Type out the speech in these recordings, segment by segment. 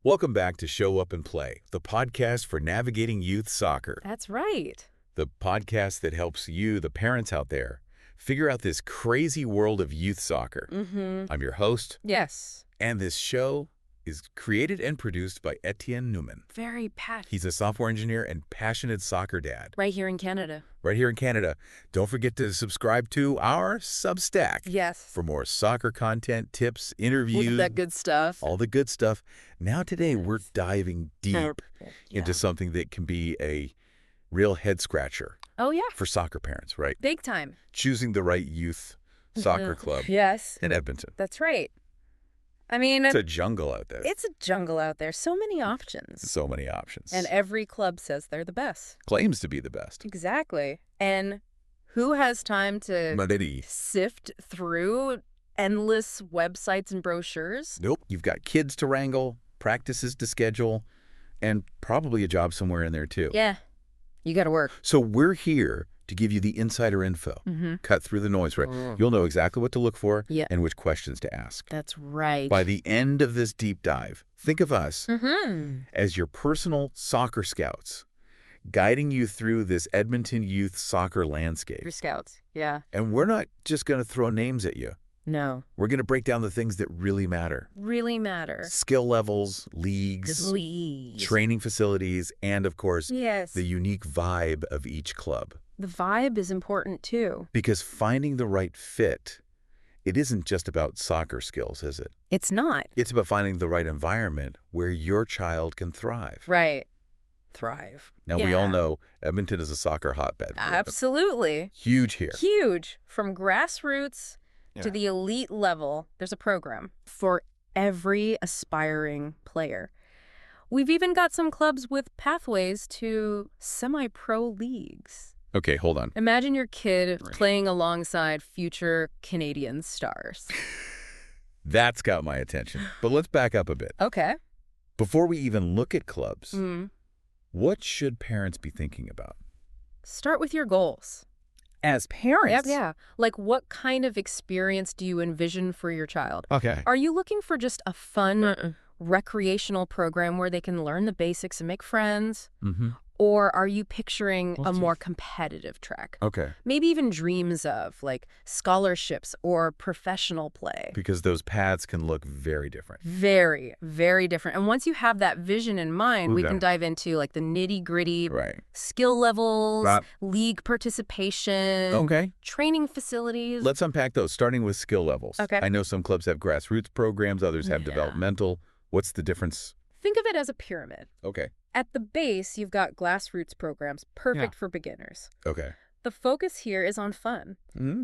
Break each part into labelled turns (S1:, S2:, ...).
S1: Welcome back to Show Up and Play, the podcast for navigating youth soccer.
S2: That's right.
S1: The podcast that helps you, the parents out there, figure out this crazy world of youth soccer. I'm your host,
S2: Yes.
S1: and this show is created and produced by Etienne Newman.
S2: Very passionate.
S1: He's a software engineer and passionate soccer dad.
S2: Right here in Canada.
S1: Right here in Canada. Don't forget to subscribe to our Substack.
S2: Yes.
S1: For more soccer content, tips, interviews.
S2: All that good stuff.
S1: All the good stuff. Now today we're diving deep
S2: Yeah.
S1: into something that can be a real head scratcher
S2: Oh, yeah.
S1: for soccer parents, right?
S2: Big time.
S1: Choosing the right youth soccer club
S2: Yes.
S1: in Edmonton.
S2: That's right. I mean,
S1: It's a jungle out there.
S2: it's a jungle out there. So many options.
S1: So many options.
S2: And every club says they're the best.
S1: Claims to be the best.
S2: Exactly. And who has time to
S1: Madidi.
S2: sift through endless websites and brochures?
S1: Nope. You've got kids to wrangle, practices to schedule, and probably a job somewhere in there too.
S2: Yeah. You got to work.
S1: So we're here to give you the insider info. Cut through the noise, right? You'll know exactly what to look for
S2: Yeah.
S1: and which questions to ask.
S2: That's right.
S1: By the end of this deep dive, think of us as your personal soccer scouts, guiding you through this Edmonton youth soccer landscape.
S2: Your scouts. Yeah.
S1: And we're not just going to throw names at you.
S2: No.
S1: We're going to break down the things that really matter.
S2: Really matter.
S1: Skill levels, leagues,
S2: Please.
S1: training facilities, and of course,
S2: Yes.
S1: the unique vibe of each club.
S2: The vibe is important too.
S1: Because finding the right fit, it isn't just about soccer skills, is it?
S2: It's not.
S1: It's about finding the right environment where your child can thrive.
S2: Right. Thrive.
S1: Now, we all know Edmonton is a soccer hotbed.
S2: Absolutely.
S1: Huge here.
S2: Huge. From grassroots to the elite level, there's a program for every aspiring player. We've even got some clubs with pathways to semi-pro leagues.
S1: Okay, hold on.
S2: Imagine your kid playing alongside future Canadian stars.
S1: That's got my attention. But let's back up a bit.
S2: Okay.
S1: Before we even look at clubs, what should parents be thinking about?
S2: Start with your goals.
S3: As parents?
S2: Yeah. Like, what kind of experience do you envision for your child?
S1: Okay.
S2: Are you looking for just a fun recreational program where they can learn the basics and make friends? Or are you picturing a more competitive track?
S1: Okay.
S2: Maybe even dreams of, like, scholarships or professional play.
S1: Because those paths can look very different.
S2: Very, very different. And once you have that vision in mind, we
S1: Okay.
S2: can dive into, like, the nitty-gritty
S1: Right.
S2: skill levels,
S1: Right.
S2: league participation,
S1: Okay.
S2: training facilities.
S1: Let's unpack those, starting with skill levels.
S2: Okay.
S1: I know some clubs have grassroots programs, others have
S2: Yeah.
S1: developmental. What's the difference?
S2: Think of it as a pyramid.
S1: Okay.
S2: At the base, you've got grassroots programs, perfect for beginners.
S1: Okay.
S2: The focus here is on fun,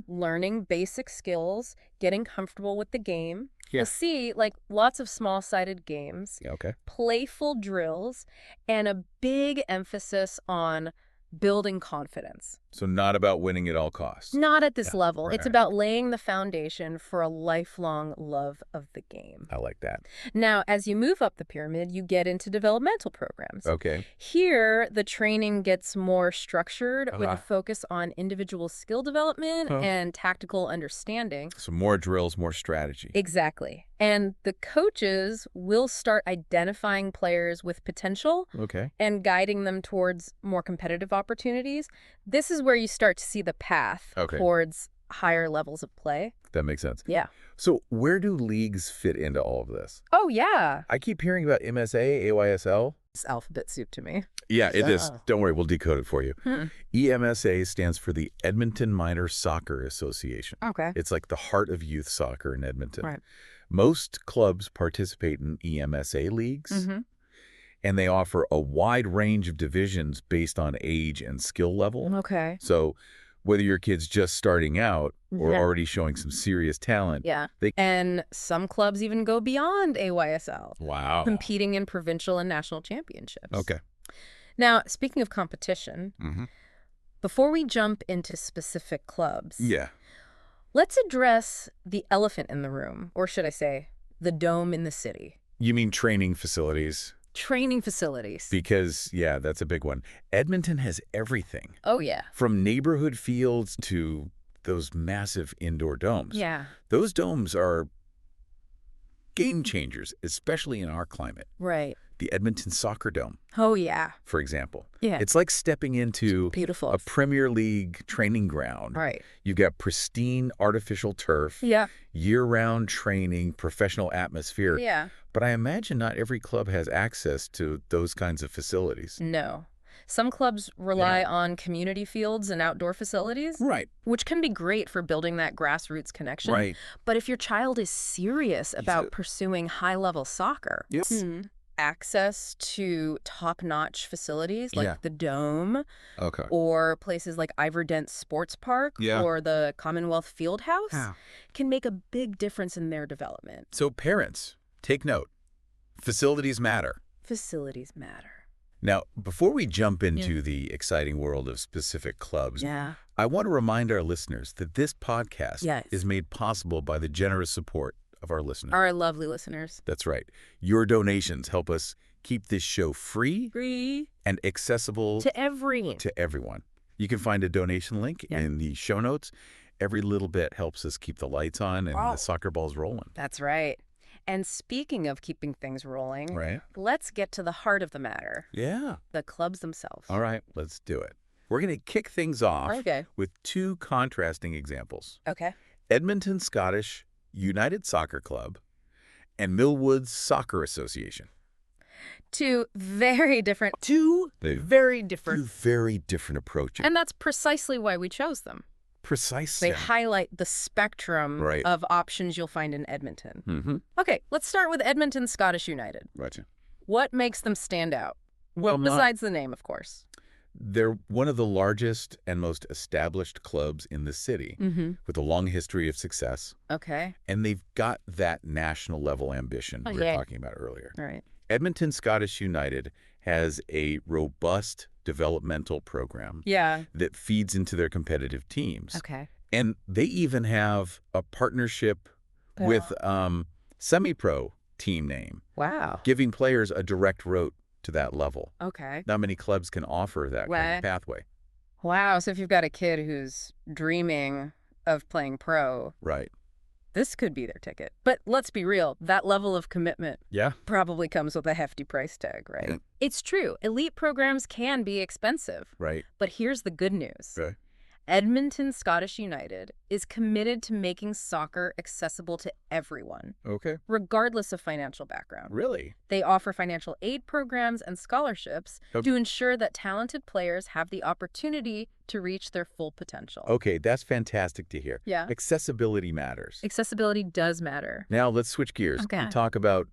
S2: learning basic skills, getting comfortable with the game.
S1: Yeah.
S2: You'll see, like, lots of small-sided games,
S1: Yeah, okay.
S2: playful drills, and a big emphasis on building confidence.
S1: So not about winning at all costs.
S2: Not at this level.
S1: right.
S2: It's about laying the foundation for a lifelong love of the game.
S1: I like that.
S2: Now, as you move up the pyramid, you get into developmental programs.
S1: Okay.
S2: Here, the training gets more structured with a focus on individual skill development and tactical understanding.
S1: So more drills, more strategy.
S2: Exactly. And the coaches will start identifying players with potential
S1: Okay.
S2: and guiding them towards more competitive opportunities. This is where you start to see the path towards higher levels of play.
S1: That makes sense.
S2: Yeah.
S1: So where do leagues fit into all of this?
S2: Oh, yeah.
S1: I keep hearing about MSA, AYSL.
S2: It's alphabet soup to me.
S1: Yeah, it is. Don't worry, we'll decode it for you. EMSA stands for the Edmonton Minor Soccer Association.
S2: Okay.
S1: It's like the heart of youth soccer in Edmonton.
S2: Right.
S1: Most clubs participate in EMSA leagues, and they offer a wide range of divisions based on age and skill level.
S2: Okay.
S1: So whether your kid's just starting out or already showing some serious talent.
S2: Yeah. And some clubs even go beyond AYSL.
S1: Wow.
S2: Competing in provincial and national championships.
S1: Okay.
S2: Now, speaking of competition, before we jump into specific clubs,
S1: Yeah.
S2: let's address the elephant in the room, or should I say, the dome in the city.
S1: You mean training facilities?
S2: Training facilities.
S1: Because, yeah, that's a big one. Edmonton has everything.
S2: Oh, yeah.
S1: From neighborhood fields to those massive indoor domes.
S2: Yeah.
S1: Those domes are game changers, especially in our climate.
S2: Right.
S1: The Edmonton Soccer Dome,
S2: Oh, yeah.
S1: for example.
S2: Yeah.
S1: It's like stepping into
S2: Beautiful.
S1: a Premier League training ground.
S2: Right.
S1: You've got pristine artificial turf,
S2: Yeah.
S1: year-round training, professional atmosphere.
S2: Yeah.
S1: But I imagine not every club has access to those kinds of facilities.
S2: No. Some clubs rely on community fields and outdoor facilities.
S1: Right.
S2: Which can be great for building that grassroots connection.
S1: Right.
S2: But if your child is serious about pursuing high-level soccer,
S1: Yes.
S2: access to top-notch facilities like the Dome
S1: Okay.
S2: or places like Iverdent Sports Park or the Commonwealth Fieldhouse can make a big difference in their development.
S1: So parents, take note. Facilities matter.
S2: Facilities matter.
S1: Now, before we jump into the exciting world of specific clubs, I want to remind our listeners that this podcast is made possible by the generous support of our listeners.
S2: Our lovely listeners.
S1: That's right. Your donations help us keep this show free and accessible
S2: to everyone.
S1: You can find a donation link in the show notes. Every little bit helps us keep the lights on and the soccer balls rolling.
S2: That's right. And speaking of keeping things rolling, let's get to the heart of the matter.
S1: Yeah.
S2: The clubs themselves.
S1: All right, let's do it. We're going to kick things off with two contrasting examples.
S2: Okay.
S1: Edmonton Scottish United Soccer Club and Millwoods Soccer Association.
S2: Two very different
S1: approaches.
S2: And that's precisely why we chose them.
S1: Precisely.
S2: They highlight the spectrum of options you'll find in Edmonton. Okay, let's start with Edmonton Scottish United.
S1: Right.
S2: What makes them stand out?
S1: Well,
S2: besides the name, of course.
S1: They're one of the largest and most established clubs in the city with a long history of success.
S2: Okay.
S1: And they've got that national level ambition we were talking about earlier.
S2: All right.
S1: Edmonton Scottish United has a robust developmental program that feeds into their competitive teams.
S2: Okay.
S1: And they even have a partnership with semi-pro team name.
S2: Wow.
S1: Giving players a direct route to that level.
S2: Okay.
S1: Not many clubs can offer that kind of pathway.
S2: Wow. So if you've got a kid who's dreaming of playing pro, this could be their ticket. But let's be real, that level of commitment probably comes with a hefty price tag, right?
S1: Yeah.
S2: It's true. Elite programs can be expensive.
S1: Right.
S2: But here's the good news.
S1: Right.
S2: Edmonton Scottish United is committed to making soccer accessible to everyone, regardless of financial background.
S1: Really?
S2: They offer financial aid programs and scholarships to ensure that talented players have the opportunity to reach their full potential.
S1: Okay, that's fantastic to hear.
S2: Yeah.
S1: Accessibility matters.
S2: Accessibility does matter.
S1: Now let's switch gears and talk about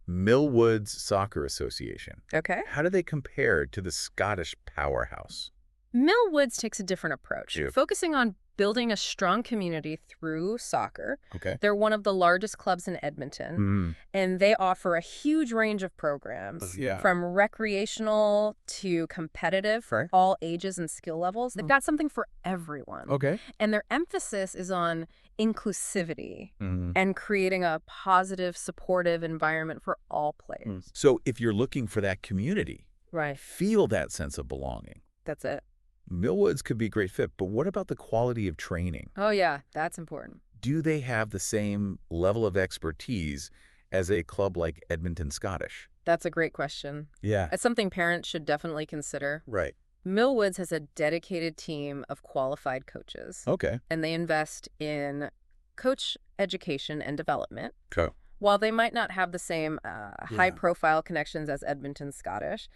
S1: Millwoods Soccer Association.
S2: Okay.
S1: How do they compare to the Scottish powerhouse?
S2: Millwoods takes a different approach, focusing on building a strong community through soccer.
S1: Okay.
S2: They're one of the largest clubs in Edmonton, and they offer a huge range of programs, from recreational to competitive for all ages and skill levels. They've got something for everyone.
S1: Okay.
S2: And their emphasis is on inclusivity and creating a positive, supportive environment for all players.
S1: So if you're looking for that community, feel that sense of belonging.
S2: That's it.
S1: Millwoods could be a great fit, but what about the quality of training?
S2: Oh, yeah, that's important.
S1: Do they have the same level of expertise as a club like Edmonton Scottish?
S2: That's a great question.
S1: Yeah.
S2: It's something parents should definitely consider.
S1: Right.
S2: Millwoods has a dedicated team of qualified coaches.
S1: Okay.
S2: And they invest in coach education and development.
S1: Okay.
S2: While they might not have the same high-profile connections as Edmonton Scottish,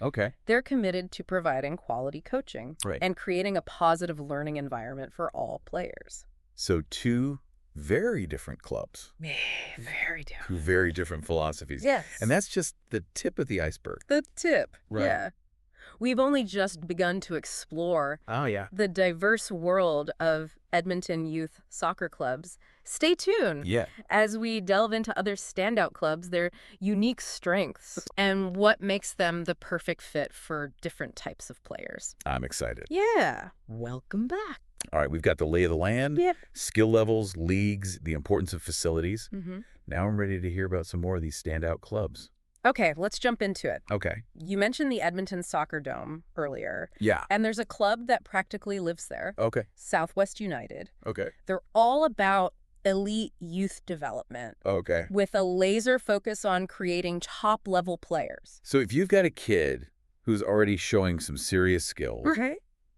S2: they're committed to providing quality coaching and creating a positive learning environment for all players.
S1: So two very different clubs.
S2: Very different.
S1: Two very different philosophies.
S2: Yes.
S1: And that's just the tip of the iceberg.
S2: The tip.
S1: Right.
S2: Yeah. We've only just begun to explore the diverse world of Edmonton youth soccer clubs. Stay tuned as we delve into other standout clubs, their unique strengths, and what makes them the perfect fit for different types of players.
S1: I'm excited.
S2: Yeah. Welcome back.
S1: All right, we've got the lay of the land, skill levels, leagues, the importance of facilities. Now I'm ready to hear about some more of these standout clubs.
S2: Okay, let's jump into it.
S1: Okay.
S2: You mentioned the Edmonton Soccer Dome earlier.
S1: Yeah.
S2: And there's a club that practically lives there.
S1: Okay.
S2: Southwest United.
S1: Okay.
S2: They're all about elite youth development.
S1: Okay.
S2: With a laser focus on creating top-level players.
S1: So if you've got a kid who's already showing some serious skills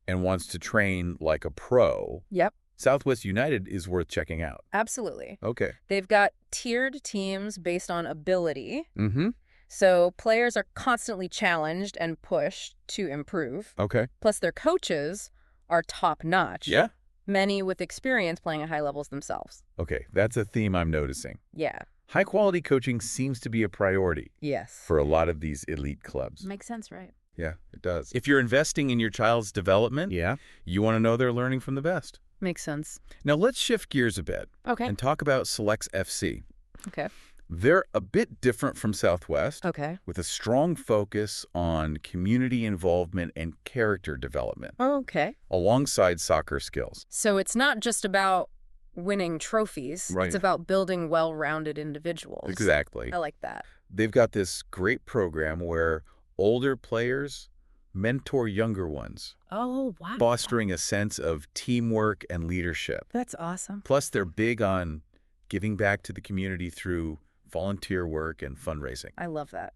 S1: and wants to train like a pro,
S2: Yep.
S1: Southwest United is worth checking out.
S2: Absolutely.
S1: Okay.
S2: They've got tiered teams based on ability.
S1: Mm-hmm.
S2: So players are constantly challenged and pushed to improve.
S1: Okay.
S2: Plus their coaches are top-notch.
S1: Yeah.
S2: Many with experience playing at high levels themselves.
S1: Okay, that's a theme I'm noticing.
S2: Yeah.
S1: High-quality coaching seems to be a priority.
S2: Yes.
S1: For a lot of these elite clubs.
S2: Makes sense, right?
S1: Yeah, it does. If you're investing in your child's development, you want to know they're learning from the best.
S2: Makes sense.
S1: Now let's shift gears a bit.
S2: Okay.
S1: And talk about Selects FC.
S2: Okay.
S1: They're a bit different from Southwest.
S2: Okay.
S1: With a strong focus on community involvement and character development.
S2: Okay.
S1: Alongside soccer skills.
S2: So it's not just about winning trophies.
S1: Right.
S2: It's about building well-rounded individuals.
S1: Exactly.
S2: I like that.
S1: They've got this great program where older players mentor younger ones.
S2: Oh, wow.
S1: Fostering a sense of teamwork and leadership.
S2: That's awesome.
S1: Plus, they're big on giving back to the community through volunteer work and fundraising.
S2: I love that.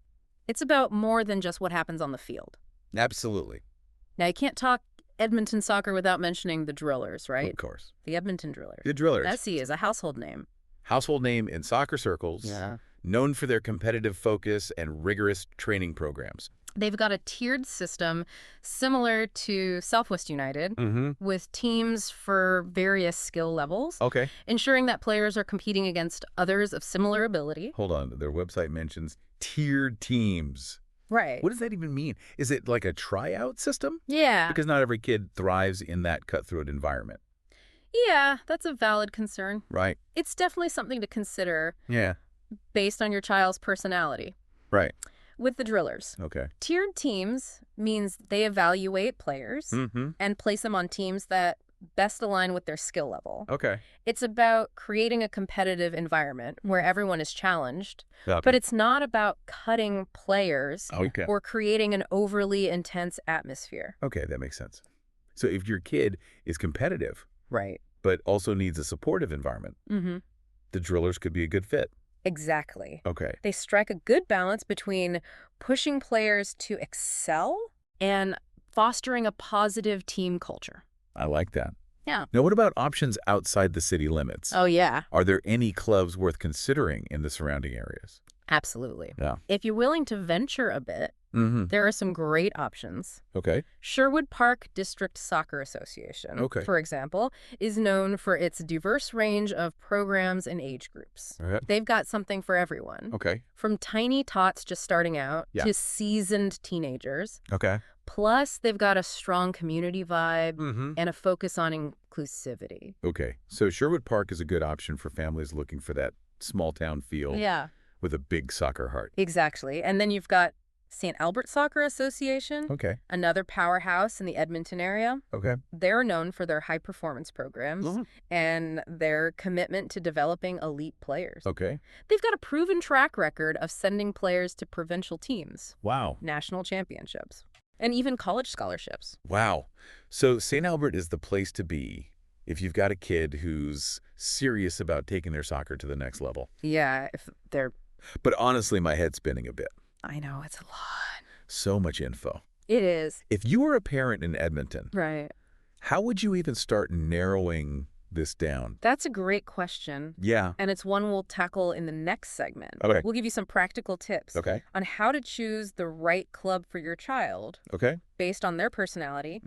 S2: It's about more than just what happens on the field.
S1: Absolutely.
S2: Now, you can't talk Edmonton soccer without mentioning the Drillers, right?
S1: Of course.
S2: The Edmonton Drillers.
S1: The Drillers.
S2: SE is a household name.
S1: Household name in soccer circles.
S2: Yeah.
S1: Known for their competitive focus and rigorous training programs.
S2: They've got a tiered system similar to Southwest United with teams for various skill levels, ensuring that players are competing against others of similar ability.
S1: Hold on. Their website mentions tiered teams.
S2: Right.
S1: What does that even mean? Is it like a tryout system?
S2: Yeah.
S1: Because not every kid thrives in that cutthroat environment.
S2: Yeah, that's a valid concern.
S1: Right.
S2: It's definitely something to consider.
S1: Yeah.
S2: Based on your child's personality.
S1: Right.
S2: With the Drillers.
S1: Okay.
S2: Tiered teams means they evaluate players and place them on teams that best align with their skill level.
S1: Okay.
S2: It's about creating a competitive environment where everyone is challenged, but it's not about cutting players or creating an overly intense atmosphere.
S1: Okay, that makes sense. So if your kid is competitive, but also needs a supportive environment, the Drillers could be a good fit.
S2: Exactly.
S1: Okay.
S2: They strike a good balance between pushing players to excel and fostering a positive team culture.
S1: I like that.
S2: Yeah.
S1: Now, what about options outside the city limits?
S2: Oh, yeah.
S1: Are there any clubs worth considering in the surrounding areas?
S2: Absolutely.
S1: Yeah.
S2: If you're willing to venture a bit, there are some great options.
S1: Okay.
S2: Sherwood Park District Soccer Association, for example, is known for its diverse range of programs and age groups. They've got something for everyone.
S1: Okay.
S2: From tiny tots just starting out to seasoned teenagers.
S1: Okay.
S2: Plus, they've got a strong community vibe and a focus on inclusivity.
S1: Okay. So Sherwood Park is a good option for families looking for that small town feel with a big soccer heart.
S2: Exactly. And then you've got St. Albert Soccer Association, another powerhouse in the Edmonton area. They're known for their high-performance programs and their commitment to developing elite players. They've got a proven track record of sending players to provincial teams.
S1: Wow.
S2: National championships. And even college scholarships.
S1: Wow. So St. Albert is the place to be if you've got a kid who's serious about taking their soccer to the next level.
S2: Yeah, if they're...
S1: But honestly, my head's spinning a bit.
S2: I know, it's a lot.
S1: So much info.
S2: It is.
S1: If you were a parent in Edmonton, how would you even start narrowing this down?
S2: That's a great question.
S1: Yeah.
S2: And it's one we'll tackle in the next segment. We'll give you some practical tips on how to choose the right club for your child based on their personality,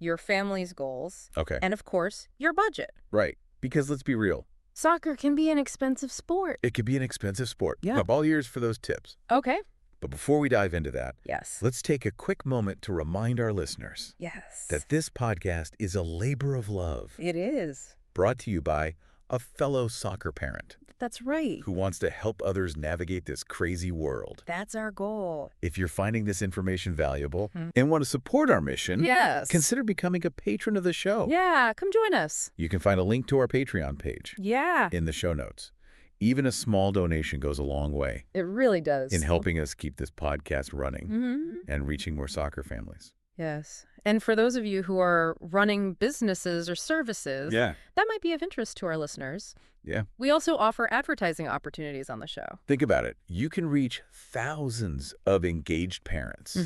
S2: your family's goals, and of course, your budget.
S1: Right. Because let's be real.
S2: Soccer can be an expensive sport.
S1: It could be an expensive sport.
S2: Yeah.
S1: I'm all ears for those tips.
S2: Okay.
S1: But before we dive into that, let's take a quick moment to remind our listeners that this podcast is a labor of love.
S2: It is.
S1: Brought to you by a fellow soccer parent.
S2: That's right.
S1: Who wants to help others navigate this crazy world.
S2: That's our goal.
S1: If you're finding this information valuable and want to support our mission, consider becoming a patron of the show.
S2: Yeah, come join us.
S1: You can find a link to our Patreon page in the show notes. Even a small donation goes a long way.
S2: It really does.
S1: In helping us keep this podcast running and reaching more soccer families.
S2: Yes. And for those of you who are running businesses or services, that might be of interest to our listeners.
S1: Yeah.
S2: We also offer advertising opportunities on the show.
S1: Think about it. You can reach thousands of engaged parents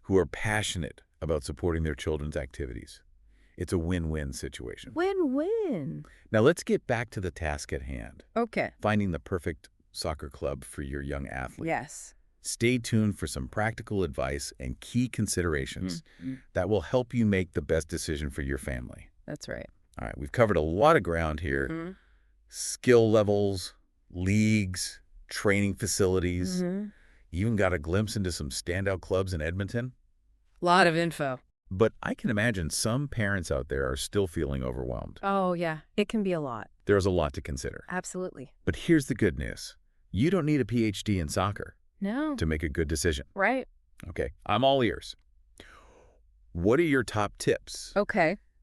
S1: who are passionate about supporting their children's activities. It's a win-win situation.
S2: Win-win.
S1: Now let's get back to the task at hand.
S2: Okay.
S1: Finding the perfect soccer club for your young athlete.
S2: Yes.
S1: Stay tuned for some practical advice and key considerations that will help you make the best decision for your family.
S2: That's right.
S1: All right, we've covered a lot of ground here. Skill levels, leagues, training facilities. You even got a glimpse into some standout clubs in Edmonton.
S2: A lot of info.
S1: But I can imagine some parents out there are still feeling overwhelmed.
S2: Oh, yeah. It can be a lot.
S1: There's a lot to consider.
S2: Absolutely.
S1: But here's the good news. You don't need a PhD in soccer to make a good decision.
S2: Right.
S1: Okay, I'm all ears. What are your top tips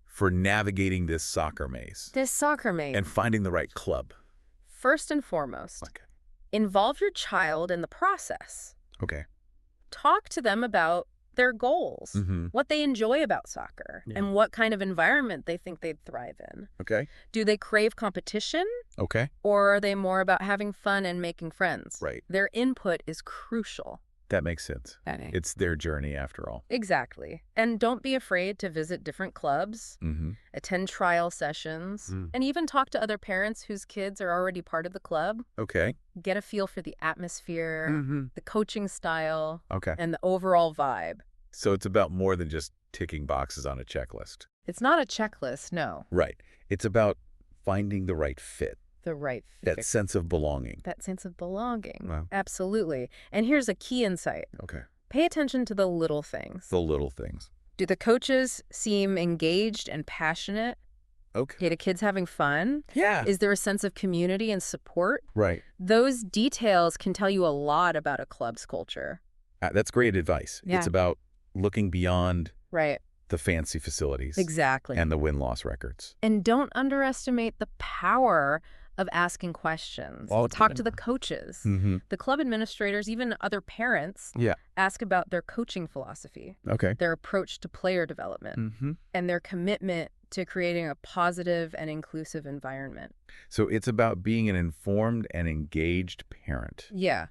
S1: for navigating this soccer maze? And finding the right club?
S2: First and foremost, involve your child in the process.
S1: Okay.
S2: Talk to them about their goals, what they enjoy about soccer, and what kind of environment they think they'd thrive in.
S1: Okay.
S2: Do they crave competition?
S1: Okay.
S2: Or are they more about having fun and making friends?
S1: Right.
S2: Their input is crucial.
S1: That makes sense. It's their journey after all.
S2: Exactly. And don't be afraid to visit different clubs, attend trial sessions, and even talk to other parents whose kids are already part of the club.
S1: Okay.
S2: Get a feel for the atmosphere, the coaching style, and the overall vibe.
S1: So it's about more than just ticking boxes on a checklist.
S2: It's not a checklist, no.
S1: Right. It's about finding the right fit.
S2: The right fit.
S1: That sense of belonging.
S2: That sense of belonging.
S1: Wow.
S2: Absolutely. And here's a key insight.
S1: Okay.
S2: Pay attention to the little things.
S1: The little things.
S2: Do the coaches seem engaged and passionate?
S1: Okay.
S2: Do kids having fun?
S1: Yeah.
S2: Is there a sense of community and support?
S1: Right.
S2: Those details can tell you a lot about a club's culture.
S1: That's great advice.
S2: Yeah.
S1: It's about looking beyond
S2: the
S1: fancy facilities.
S2: Exactly.
S1: And the win-loss records.
S2: And don't underestimate the power of asking questions. Talk to the coaches, the club administrators, even other parents. Ask about their coaching philosophy, their approach to player development, and their commitment to creating a positive and inclusive environment.
S1: So it's about being an informed and engaged parent.
S2: Yeah.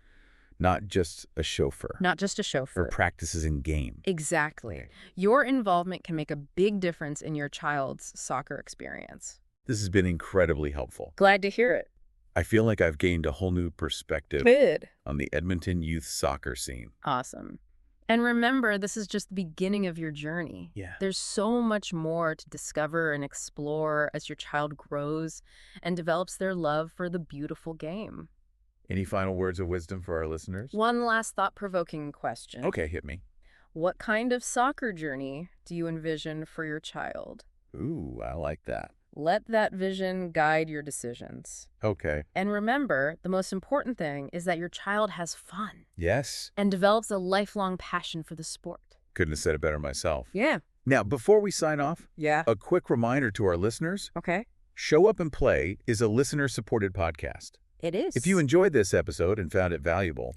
S1: Not just a chauffeur.
S2: Not just a chauffeur.
S1: For practices in game.
S2: Exactly. Your involvement can make a big difference in your child's soccer experience.
S1: This has been incredibly helpful.
S2: Glad to hear it.
S1: I feel like I've gained a whole new perspective on the Edmonton youth soccer scene.
S2: Awesome. And remember, this is just the beginning of your journey.
S1: Yeah.
S2: There's so much more to discover and explore as your child grows and develops their love for the beautiful game.
S1: Any final words of wisdom for our listeners?
S2: One last thought-provoking question.
S1: Okay, hit me.
S2: What kind of soccer journey do you envision for your child?
S1: Ooh, I like that.
S2: Let that vision guide your decisions.
S1: Okay.
S2: And remember, the most important thing is that your child has fun.
S1: Yes.
S2: And develops a lifelong passion for the sport.
S1: Couldn't have said it better myself.
S2: Yeah.
S1: Now, before we sign off, a quick reminder to our listeners. Show Up and Play is a listener-supported podcast.
S2: It is.
S1: If you enjoyed this episode and found it valuable,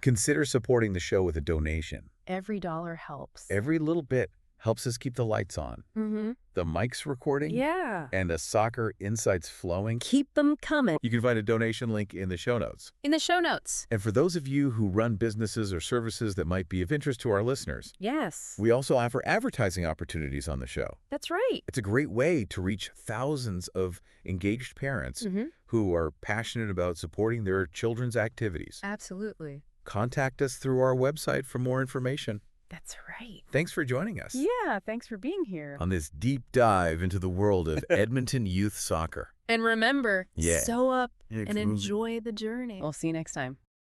S1: consider supporting the show with a donation.
S2: Every dollar helps.
S1: Every little bit helps us keep the lights on, the mics recording, and the soccer insights flowing.
S2: Keep them coming.
S1: You can find a donation link in the show notes.
S2: In the show notes.
S1: And for those of you who run businesses or services that might be of interest to our listeners, we also offer advertising opportunities on the show.
S2: That's right.
S1: It's a great way to reach thousands of engaged parents who are passionate about supporting their children's activities.
S2: Absolutely.
S1: Contact us through our website for more information.
S2: That's right.
S1: Thanks for joining us.
S2: Yeah, thanks for being here.
S1: On this deep dive into the world of Edmonton youth soccer.
S2: And remember, sew up and enjoy the journey. We'll see you next time.